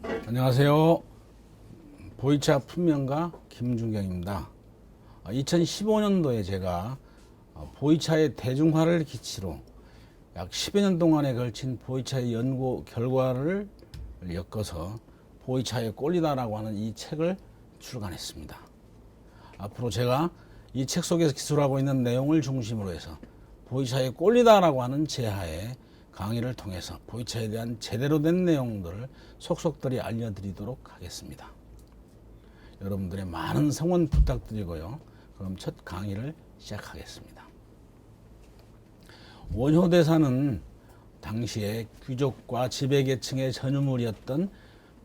안녕하세요. 보이차 품명가 김준경입니다. 2015년도에 제가 보이차의 대중화를 기치로 약 10여 년 동안에 걸친 보이차의 연구 결과를 엮어서 보이차의 꼴리다라고 하는 이 책을 출간했습니다. 앞으로 제가 이 책 속에서 기술하고 있는 내용을 중심으로 해서 보이차의 꼴리다라고 하는 제하에 강의를 통해서 보이차에 대한 제대로 된 내용들을 속속들이 알려드리도록 하겠습니다. 여러분들의 많은 성원 부탁드리고요. 그럼 첫 강의를 시작하겠습니다. 원효대사는 당시에 귀족과 지배계층의 전유물이었던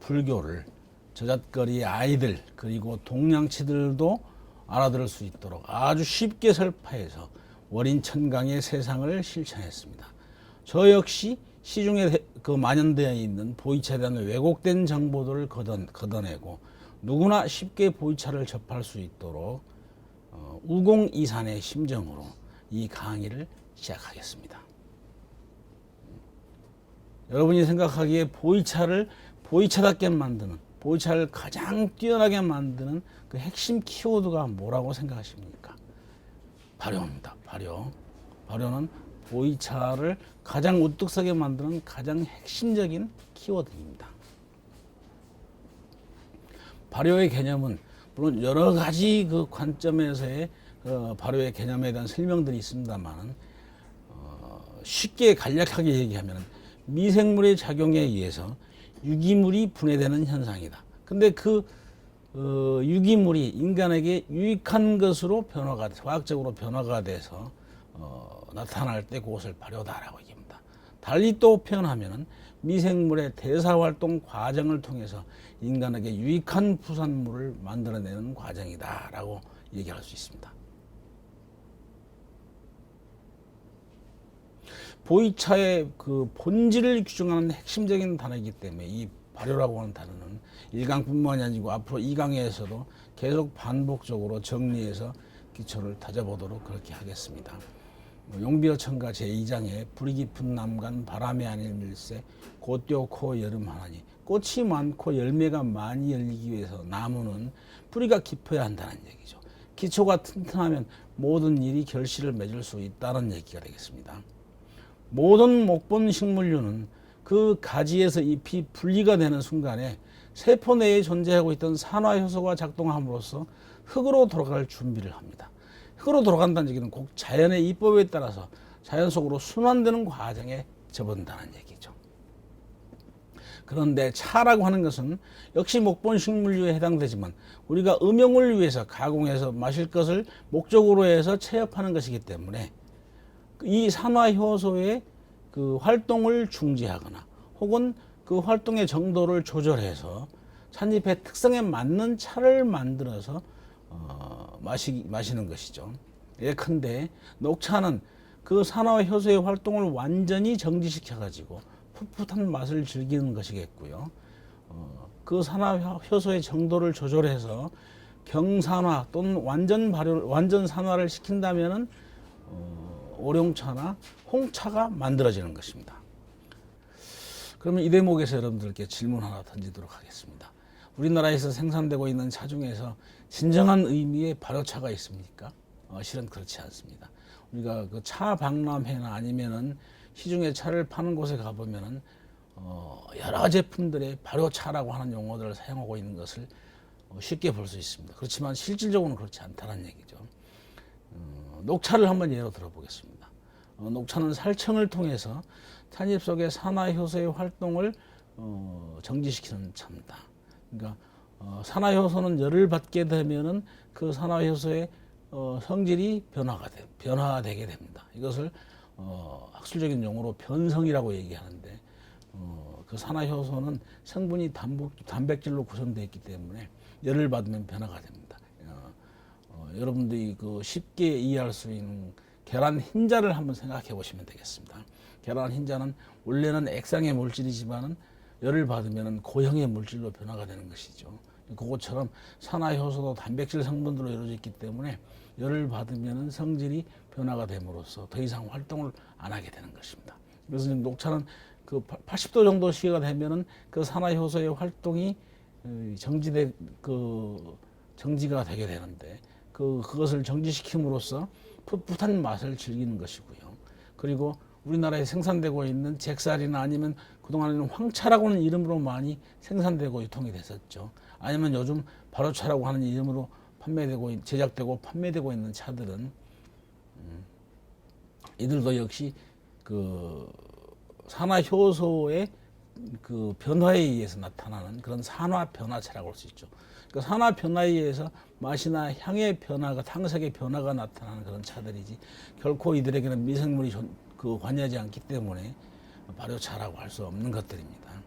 불교를 저잣거리 아이들 그리고 동양치들도 알아들을 수 있도록 아주 쉽게 설파해서 월인천강의 세상을 실천했습니다. 저 역시 시중에 만연되어 있는 보이차에 대한 왜곡된 정보들을 걷어내고 누구나 쉽게 보이차를 접할 수 있도록 우공이산의 심정으로 이 강의를 시작하겠습니다. 여러분이 생각하기에 보이차를 보이차답게 만드는, 보이차를 가장 뛰어나게 만드는 그 핵심 키워드가 뭐라고 생각하십니까? 발효입니다. 발효. 발효는 보이차를 가장 우뚝서게 만드는 가장 핵심적인 키워드입니다. 발효의 개념은 물론 여러 가지 그 관점에서의 발효의 개념에 대한 설명들이 있습니다만 쉽게 간략하게 얘기하면 미생물의 작용에 의해서 유기물이 분해되는 현상이다. 근데 그 유기물이 인간에게 유익한 것으로 화학적으로 변화가 돼서 나타날 때 그것을 발효다라고 얘기합니다. 달리 또 표현하면 미생물의 대사활동 과정을 통해서 인간에게 유익한 부산물을 만들어내는 과정이다라고 얘기할 수 있습니다. 보이차의 그 본질을 규정하는 핵심적인 단어이기 때문에 이 발효라고 하는 단어는 1강뿐만이 아니고 앞으로 2강에서도 계속 반복적으로 정리해서 기초를 다져보도록 그렇게 하겠습니다. 용비어천가 제2장에 불이 깊은 남간 바람에 아닐 밀새 곧띄고 여름 하나니 꽃이 많고 열매가 많이 열리기 위해서 나무는 뿌리가 깊어야 한다는 얘기죠. 기초가 튼튼하면 모든 일이 결실을 맺을 수 있다는 얘기가 되겠습니다. 모든 목본 식물류는 그 가지에서 잎이 분리가 되는 순간에 세포 내에 존재하고 있던 산화효소가 작동함으로써 흙으로 돌아갈 준비를 합니다. 흙으로 돌아간다는 얘기는 꼭 자연의 이법에 따라서 자연 속으로 순환되는 과정에 접어든다는 얘기죠. 그런데 차라고 하는 것은 역시 목본 식물류에 해당되지만 우리가 음용을 위해서 가공해서 마실 것을 목적으로 해서 체업하는 것이기 때문에 이 산화효소의 그 활동을 중지하거나 혹은 그 활동의 정도를 조절해서 찻잎의 특성에 맞는 차를 만들어서 마시는 것이죠. 예컨대 녹차는 그 산화효소의 활동을 완전히 정지시켜 가지고 풋풋한 맛을 즐기는 것이겠고요. 그 산화효소의 정도를 조절해서 경산화 또는 완전 산화를 시킨다면은 오룡차나 홍차가 만들어지는 것입니다. 그러면 이 대목에서 여러분들께 질문 하나 던지도록 하겠습니다. 우리나라에서 생산되고 있는 차 중에서 진정한 의미의 발효차가 있습니까? 실은 그렇지 않습니다. 우리가 그 차 박람회나 아니면은 시중에 차를 파는 곳에 가보면은 여러 제품들의 발효차라고 하는 용어들을 사용하고 있는 것을 쉽게 볼 수 있습니다. 그렇지만 실질적으로는 그렇지 않다는 얘기죠. 녹차를 한번 예로 들어보겠습니다. 녹차는 살청을 통해서 찻잎 속의 산화효소의 활동을 정지시키는 차입니다. 그러니까 산화효소는 열을 받게 되면은 그 산화효소의 성질이 변화되게 됩니다. 이것을 학술적인 용어로 변성이라고 얘기하는데 그 산화효소는 성분이 단백질로 구성되어 있기 때문에 열을 받으면 변화가 됩니다. 여러분들이 그 쉽게 이해할 수 있는 계란 흰자를 한번 생각해 보시면 되겠습니다. 계란 흰자는 원래는 액상의 물질이지만은 열을 받으면 고형의 물질로 변화가 되는 것이죠. 그것처럼 산화효소도 단백질 성분으로 이루어져 있기 때문에 열을 받으면 성질이 변화가 됨으로써 더 이상 활동을 안 하게 되는 것입니다. 그래서 녹차는 그 80도 정도 시기가 되면은 그 산화 효소의 활동이 정지가 되게 되는데 그것을 정지시킴으로써 풋풋한 맛을 즐기는 것이고요. 그리고 우리나라에 생산되고 있는 잭살이나 아니면 그동안에는 황차라고 하는 이름으로 많이 생산되고 유통이 됐었죠. 아니면 요즘 발효차라고 하는 이름으로 제작되고 판매되고 있는 차들은 이들도 역시 그 산화 효소의 그 변화에 의해서 나타나는 그런 산화 변화차라고 할 수 있죠. 그 산화 변화에 의해서 맛이나 향의 변화가 탕색의 변화가 나타나는 그런 차들이지 결코 이들에게는 미생물이 관여하지 않기 때문에 발효차라고 할 수 없는 것들입니다.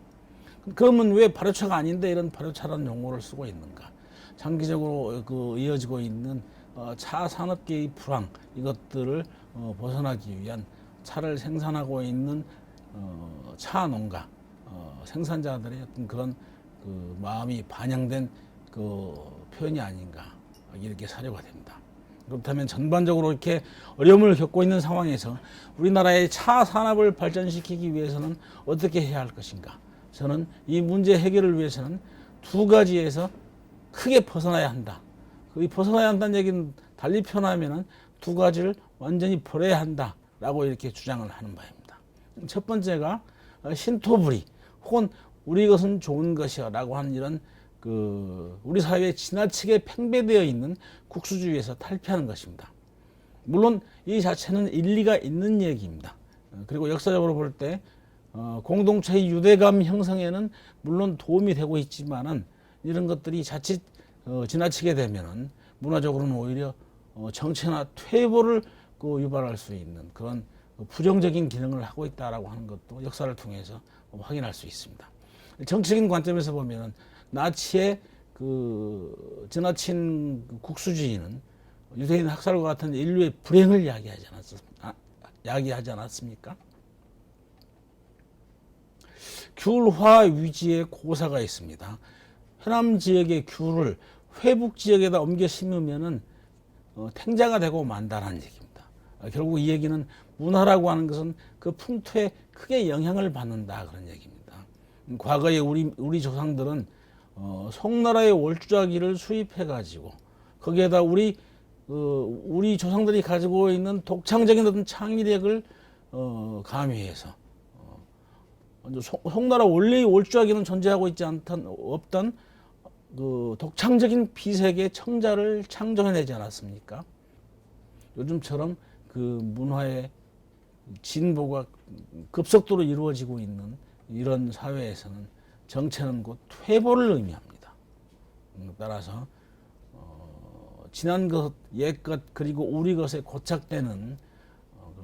그러면 왜 발효차가 아닌데 이런 발효차라는 용어를 쓰고 있는가? 장기적으로 이어지고 있는 차 산업계의 불황 이것들을 벗어나기 위한 차를 생산하고 있는 차 농가 생산자들의 어떤 그런 그 마음이 반영된 그 표현이 아닌가 이렇게 사료가 됩니다. 그렇다면 전반적으로 이렇게 어려움을 겪고 있는 상황에서 우리나라의 차 산업을 발전시키기 위해서는 어떻게 해야 할 것인가? 저는 이 문제 해결을 위해서는 두 가지에서 크게 벗어나야 한다. 이 벗어나야 한다는 얘기는 달리 표현하면은 두 가지를 완전히 버려야 한다라고 이렇게 주장을 하는 바입니다. 첫 번째가 신토부리 혹은 우리 것은 좋은 것이야라고 하는 이런 우리 사회에 지나치게 팽배되어 있는 국수주의에서 탈피하는 것입니다. 물론 이 자체는 일리가 있는 얘기입니다. 그리고 역사적으로 볼 때 공동체의 유대감 형성에는 물론 도움이 되고 있지만은 이런 것들이 자칫 지나치게 되면은 문화적으로는 오히려 정체나 퇴보를 유발할 수 있는 그런 부정적인 기능을 하고 있다라고 하는 것도 역사를 통해서 확인할 수 있습니다. 정치적인 관점에서 보면은 나치의 지나친 국수주의는 유대인 학살과 같은 인류의 불행을 야기하지 않았습니까? 귤화 위지의 고사가 있습니다. 해남 지역의 귤을 회북 지역에다 옮겨 심으면은 탱자가 되고 만다라는 얘기입니다. 결국 이 얘기는 문화라고 하는 것은 그 풍토에 크게 영향을 받는다 그런 얘기입니다. 과거에 우리 조상들은 송나라의 월주자기를 수입해 가지고 거기에다 우리 조상들이 가지고 있는 독창적인 어떤 창의력을 가미해서 송나라 원래의 월주자기는 존재하고 있지 없던 그 독창적인 비색의 청자를 창조해내지 않았습니까? 요즘처럼 그 문화의 진보가 급속도로 이루어지고 있는 이런 사회에서는 정체는 곧 퇴보를 의미합니다. 따라서 지난 것, 옛 것, 그리고 우리 것에 고착되는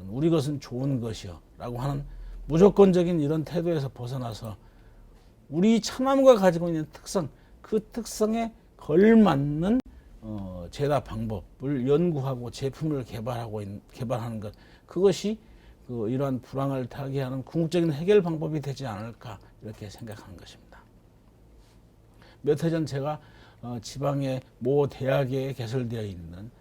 우리 것은 좋은 것이요 라고 하는 무조건적인 이런 태도에서 벗어나서 우리 참나무가 가지고 있는 특성, 그 특성에 걸맞는 제다 방법을 연구하고 제품을 개발하는 것, 그것이 이러한 불황을 타개하는 궁극적인 해결 방법이 되지 않을까 이렇게 생각하는 것입니다. 몇 해 전 제가 지방의 모 대학에 개설되어 있는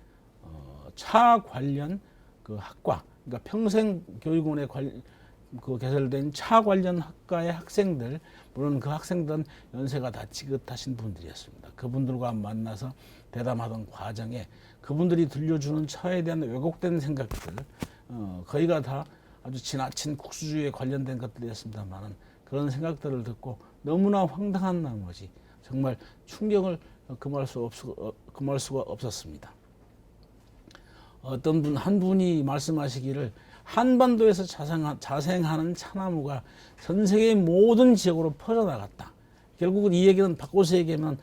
차 관련 학과, 그러니까 평생교육원에 개설된 차 관련 학과의 학생들, 물론 그 학생들은 연세가 다 지긋하신 분들이었습니다. 그분들과 만나서 대담하던 과정에 그분들이 들려주는 차에 대한 왜곡된 생각들, 거의가 다 아주 지나친 국수주의에 관련된 것들이었습니다만은 그런 생각들을 듣고 너무나 황당한 나머지 정말 충격을 금할 수가 없었습니다. 어떤 한 분이 말씀하시기를 한반도에서 자생하는 차나무가 전 세계의 모든 지역으로 퍼져나갔다. 결국은 이 얘기는 바꿔서 얘기하면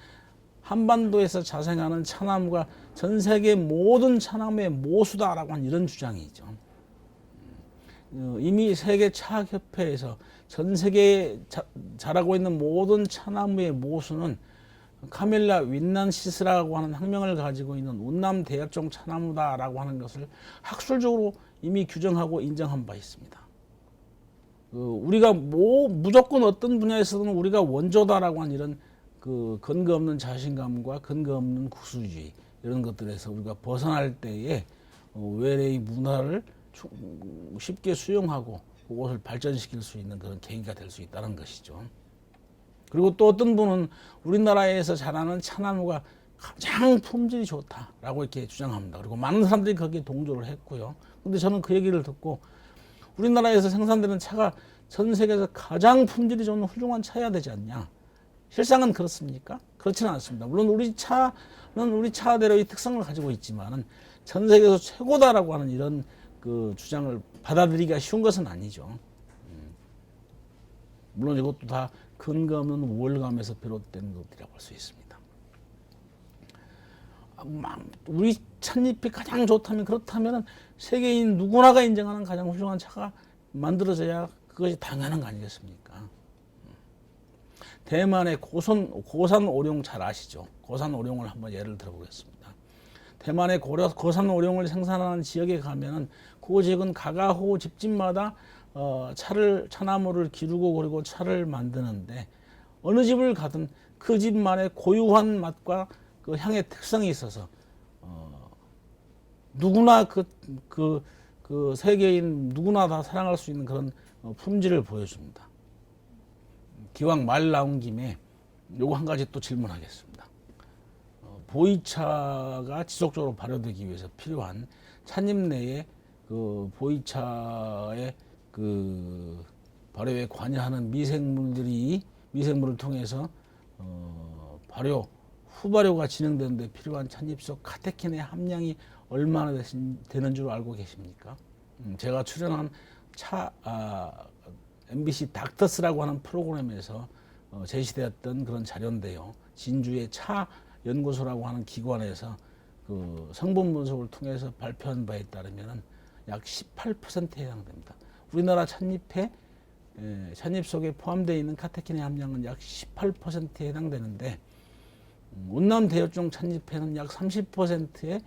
한반도에서 자생하는 차나무가 전 세계 모든 차나무의 모수다라고 하는 이런 주장이죠. 이미 세계 차학협회에서 전 세계에 자라고 있는 모든 차나무의 모수는 카멜라 윈난시스라고 하는 학명을 가지고 있는 운남 대역종 차나무다라고 하는 것을 학술적으로 이미 규정하고 인정한 바 있습니다. 우리가 무조건 어떤 분야에서든 우리가 원조다라고 하는 이런 근거 없는 자신감과 근거 없는 국수주의 이런 것들에서 우리가 벗어날 때에 외래의 문화를 쉽게 수용하고 그것을 발전시킬 수 있는 그런 계기가 될 수 있다는 것이죠. 그리고 또 어떤 분은 우리나라에서 자라는 차나무가 가장 품질이 좋다라고 이렇게 주장합니다. 그리고 많은 사람들이 거기에 동조를 했고요. 근데 저는 그 얘기를 듣고 우리나라에서 생산되는 차가 전 세계에서 가장 품질이 좋은 훌륭한 차여야 되지 않냐. 실상은 그렇습니까? 그렇지는 않습니다. 물론 우리 차는 우리 차대로의 특성을 가지고 있지만은 전 세계에서 최고다라고 하는 이런 그 주장을 받아들이기가 쉬운 것은 아니죠. 물론 이것도 다 근거 없는 우월감에서 비롯된 것이라고 할 수 있습니다. 우리 찻잎이 가장 좋다면 그렇다면 세계인 누구나가 인정하는 가장 훌륭한 차가 만들어져야 그것이 당연한 거 아니겠습니까? 대만의 고산 오룡 잘 아시죠? 고산 오룡을 한번 예를 들어보겠습니다. 대만의 고산 오룡을 생산하는 지역에 가면은 그 지역은 가가호 집집마다 차나무를 기르고 그리고 차를 만드는데 어느 집을 가든 그 집만의 고유한 맛과 그 향의 특성이 있어서 누구나 그 세계인 누구나 다 사랑할 수 있는 그런 품질을 보여줍니다. 기왕 말 나온 김에 요거 한 가지 또 질문하겠습니다. 보이차가 지속적으로 발효되기 위해서 필요한 찻잎 내에 그 보이차의 그 발효에 관여하는 미생물을 통해서 후발효가 진행되는데 필요한 찻잎 속 카테킨의 함량이 얼마나 되는 줄 알고 계십니까? 제가 출연한 MBC 닥터스라고 하는 프로그램에서 제시되었던 그런 자료인데요. 진주의 차 연구소라고 하는 기관에서 그 성분 분석을 통해서 발표한 바에 따르면 약 18%에 해당됩니다. 우리나라 찻잎 속에 포함되어 있는 카테킨의 함량은 약 18%에 해당되는데 운남 대여종 찻잎에는 약 30%의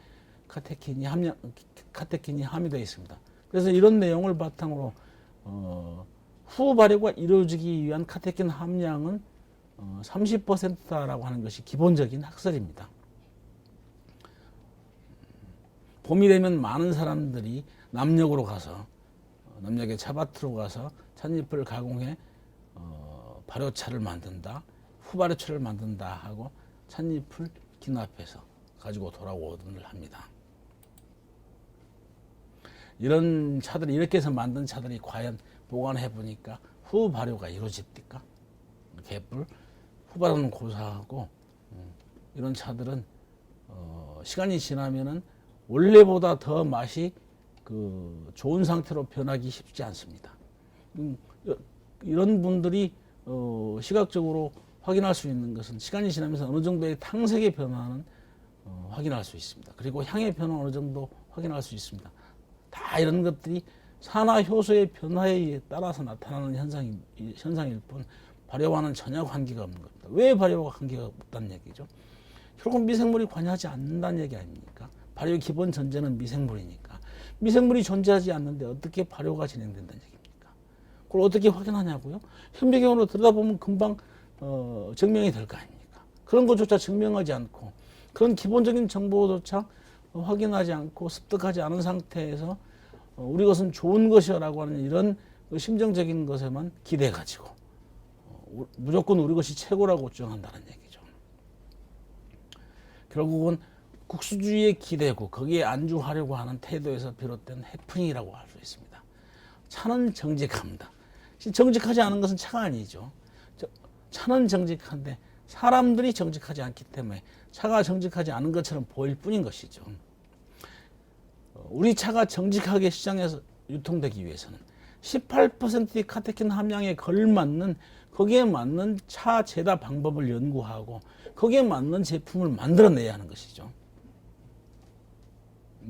카테킨이 함유되어 있습니다. 그래서 이런 내용을 바탕으로 후 발효가 이루어지기 위한 카테킨 함량은 30%다라고 하는 것이 기본적인 학설입니다. 봄이 되면 많은 사람들이 남녘의 차밭으로 가서 찻잎을 가공해 발효차를 만든다, 후발효차를 만든다 하고 찻잎을 기납해서 가지고 돌아오든을 합니다. 이런 차들이 이렇게 해서 만든 차들이 과연 보관해 보니까 후발효가 이루어집니까? 개뿔 후발효는 고사하고 이런 차들은 시간이 지나면은 원래보다 더 맛이 그 좋은 상태로 변하기 쉽지 않습니다. 이런 분들이 시각적으로 확인할 수 있는 것은 시간이 지나면서 어느 정도의 탕색의 변화는 확인할 수 있습니다. 그리고 향의 변화 어느 정도 확인할 수 있습니다. 다 이런 것들이 산화 효소의 변화에 따라서 나타나는 현상일 뿐 발효와는 전혀 관계가 없는 겁니다. 왜 발효와 관계가 없다는 얘기죠? 결국 미생물이 관여하지 않는다는 얘기 아닙니까? 발효의 기본 전제는 미생물이니까. 미생물이 존재하지 않는데 어떻게 발효가 진행된다는 얘기입니까? 그걸 어떻게 확인하냐고요? 현미경으로 들여다보면 금방 증명이 될 거 아닙니까? 그런 것조차 증명하지 않고 그런 기본적인 정보조차 확인하지 않고 습득하지 않은 상태에서 우리 것은 좋은 것이라고 하는 이런 심정적인 것에만 기대가지고 무조건 우리 것이 최고라고 주장한다는 얘기죠. 결국은 국수주의에 기대고 거기에 안주하려고 하는 태도에서 비롯된 해프닝이라고 할 수 있습니다. 차는 정직합니다. 정직하지 않은 것은 차가 아니죠. 차는 정직한데 사람들이 정직하지 않기 때문에 차가 정직하지 않은 것처럼 보일 뿐인 것이죠. 우리 차가 정직하게 시장에서 유통되기 위해서는 18%의 카테킨 함량에 걸맞는 거기에 맞는 차 제다 방법을 연구하고 거기에 맞는 제품을 만들어내야 하는 것이죠.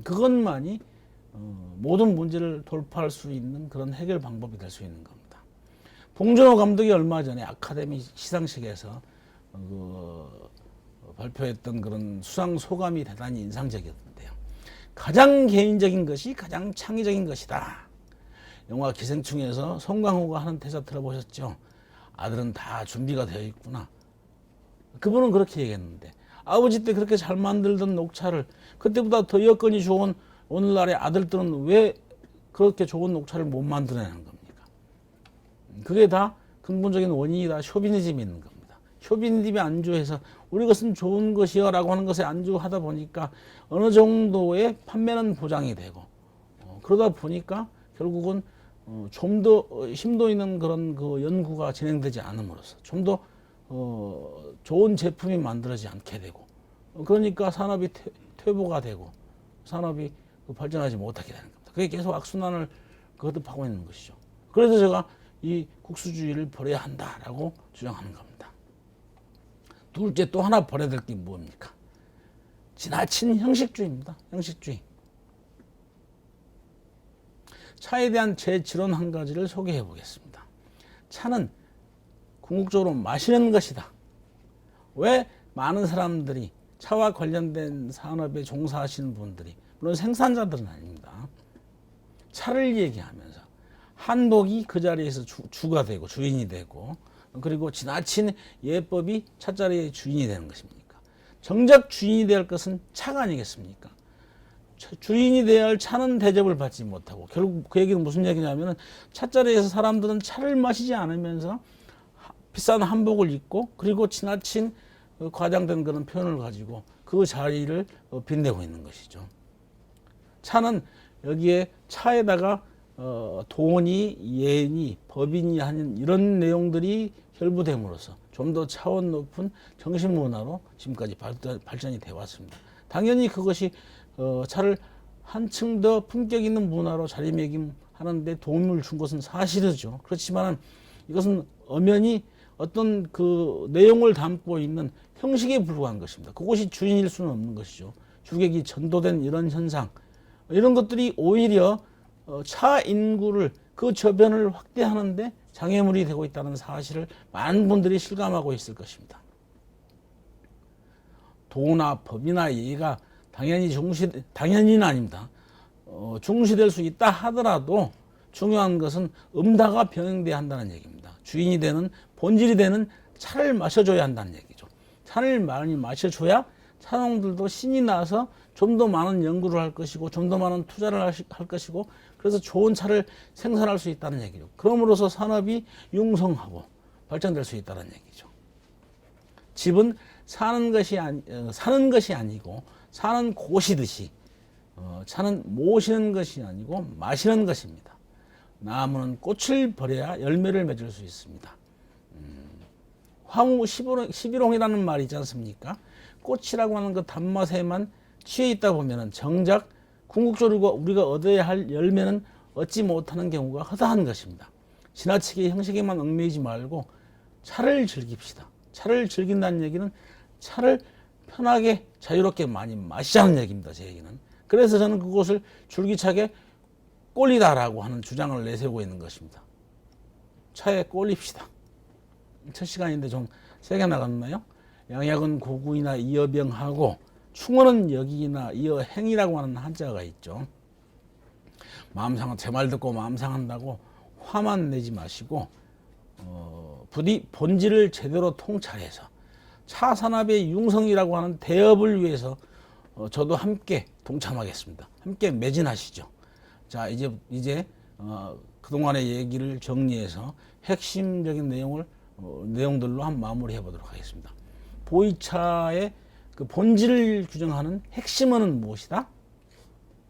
그것만이 모든 문제를 돌파할 수 있는 그런 해결 방법이 될 수 있는 겁니다. 봉준호 감독이 얼마 전에 아카데미 시상식에서 발표했던 그런 수상 소감이 대단히 인상적이었는데요. 가장 개인적인 것이 가장 창의적인 것이다. 영화 기생충에서 송강호가 하는 대사 들어보셨죠? 아들은 다 준비가 되어 있구나. 그분은 그렇게 얘기했는데 아버지 때 그렇게 잘 만들던 녹차를 그때보다 더 여건이 좋은 오늘날의 아들들은 왜 그렇게 좋은 녹차를 못 만들어내는 겁니까? 그게 다 근본적인 원인이 다 쇼비니즘이 있는 겁니다. 쇼비니즘에 안주해서 우리 것은 좋은 것이여 라고 하는 것에 안주하다 보니까 어느 정도의 판매는 보장이 되고 그러다 보니까 결국은 좀 더 심도 있는 그런 그 연구가 진행되지 않음으로써 좀 더 좋은 제품이 만들어지지 않게 되고 그러니까 산업이 퇴보가 되고 산업이 발전하지 못하게 되는 겁니다. 그게 계속 악순환을 거듭하고 있는 것이죠. 그래서 제가 이 국수주의를 버려야 한다라고 주장하는 겁니다. 둘째 또 하나 버려야 될 게 뭡니까? 지나친 형식주의입니다. 형식주의. 차에 대한 제 지론 한 가지를 소개해 보겠습니다. 차는 궁극적으로 마시는 것이다. 왜 많은 사람들이 차와 관련된 산업에 종사하시는 분들이 물론 생산자들은 아닙니다. 차를 얘기하면서 한복이 그 자리에서 주가 되고 주인이 되고 그리고 지나친 예법이 차자리의 주인이 되는 것입니까? 정작 주인이 될 것은 차가 아니겠습니까? 주인이 되어야 할 차는 대접을 받지 못하고 결국 그 얘기는 무슨 얘기냐면은 차자리에서 사람들은 차를 마시지 않으면서 비싼 한복을 입고 그리고 지나친 과장된 그런 표현을 가지고 그 자리를 빛내고 있는 것이죠. 차는 여기에 차에다가 돈이, 예니, 법인이 하는 이런 내용들이 결부됨으로써 좀 더 차원 높은 정신문화로 지금까지 발전이 되어 왔습니다. 당연히 그것이 차를 한층 더 품격 있는 문화로 자리매김하는데 도움을 준 것은 사실이죠. 그렇지만 이것은 엄연히 어떤 그 내용을 담고 있는 형식에 불과한 것입니다. 그것이 주인일 수는 없는 것이죠. 주객이 전도된 이런 현상, 이런 것들이 오히려 차 인구를 그 저변을 확대하는데 장애물이 되고 있다는 사실을 많은 분들이 실감하고 있을 것입니다. 도나 법이나 예의가 당연히는 아닙니다. 중시될 수 있다 하더라도 중요한 것은 음다가 병행돼야 한다는 얘기입니다. 주인이 되는 본질이 되는 차를 마셔줘야 한다는 얘기죠. 차를 많이 마셔줘야 차농들도 신이 나서 좀 더 많은 연구를 할 것이고 좀 더 많은 투자를 할 것이고 그래서 좋은 차를 생산할 수 있다는 얘기죠. 그럼으로써 산업이 융성하고 발전될 수 있다는 얘기죠. 집은 사는 것이 아니고 사는 곳이듯이 차는 모시는 것이 아니고 마시는 것입니다. 나무는 꽃을 버려야 열매를 맺을 수 있습니다. 황후 11홍이라는 말이 있지 않습니까? 꽃이라고 하는 그 단맛에만 취해 있다 보면 정작 궁극적으로 우리가 얻어야 할 열매는 얻지 못하는 경우가 허다한 것입니다. 지나치게 형식에만 얽매이지 말고 차를 즐깁시다. 차를 즐긴다는 얘기는 차를 편하게 자유롭게 많이 마시자는 얘기입니다. 제 얘기는. 그래서 저는 그것을 줄기차게 꼴리다라고 하는 주장을 내세우고 있는 것입니다. 차에 꼴립시다. 첫 시간인데 좀 세게 나갔나요? 양약은 고구이나 이어병하고 충어는 역이나 이어행이라고 하는 한자가 있죠. 제 말 듣고 마음 상한다고 화만 내지 마시고 부디 본질을 제대로 통찰해서 차 산업의 융성이라고 하는 대업을 위해서 저도 함께 동참하겠습니다. 함께 매진하시죠. 자, 이제 그동안의 얘기를 정리해서 핵심적인 내용들로 한번 마무리해 보도록 하겠습니다. 보이차의 그 본질을 규정하는 핵심어는 무엇이다?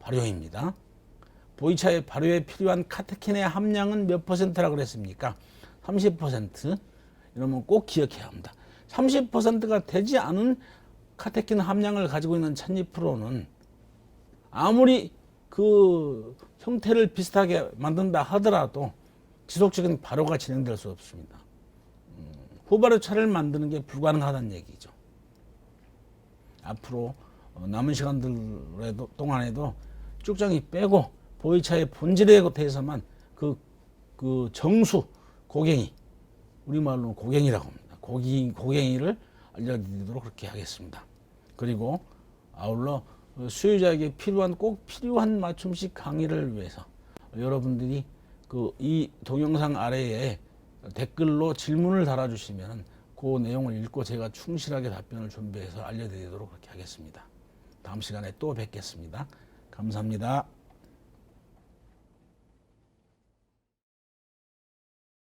발효입니다. 보이차의 발효에 필요한 카테킨의 함량은 몇 퍼센트라고 그랬습니까? 30%. 이러면 꼭 기억해야 합니다. 30%가 되지 않은 카테킨 함량을 가지고 있는 찻잎으로는 아무리 그 형태를 비슷하게 만든다 하더라도 지속적인 발효가 진행될 수 없습니다. 후발효차를 만드는 게 불가능하다는 얘기죠. 앞으로 남은 시간들 동안에도 쭉정이 빼고 보이차의 본질에 대해서만 그 정수 고갱이, 우리말로는 고갱이라고 합니다. 고갱이를 알려드리도록 그렇게 하겠습니다. 그리고 아울러 수요자에게 꼭 필요한 맞춤식 강의를 위해서 여러분들이 이 동영상 아래에 댓글로 질문을 달아주시면 그 내용을 읽고 제가 충실하게 답변을 준비해서 알려드리도록 그렇게 하겠습니다. 다음 시간에 또 뵙겠습니다. 감사합니다.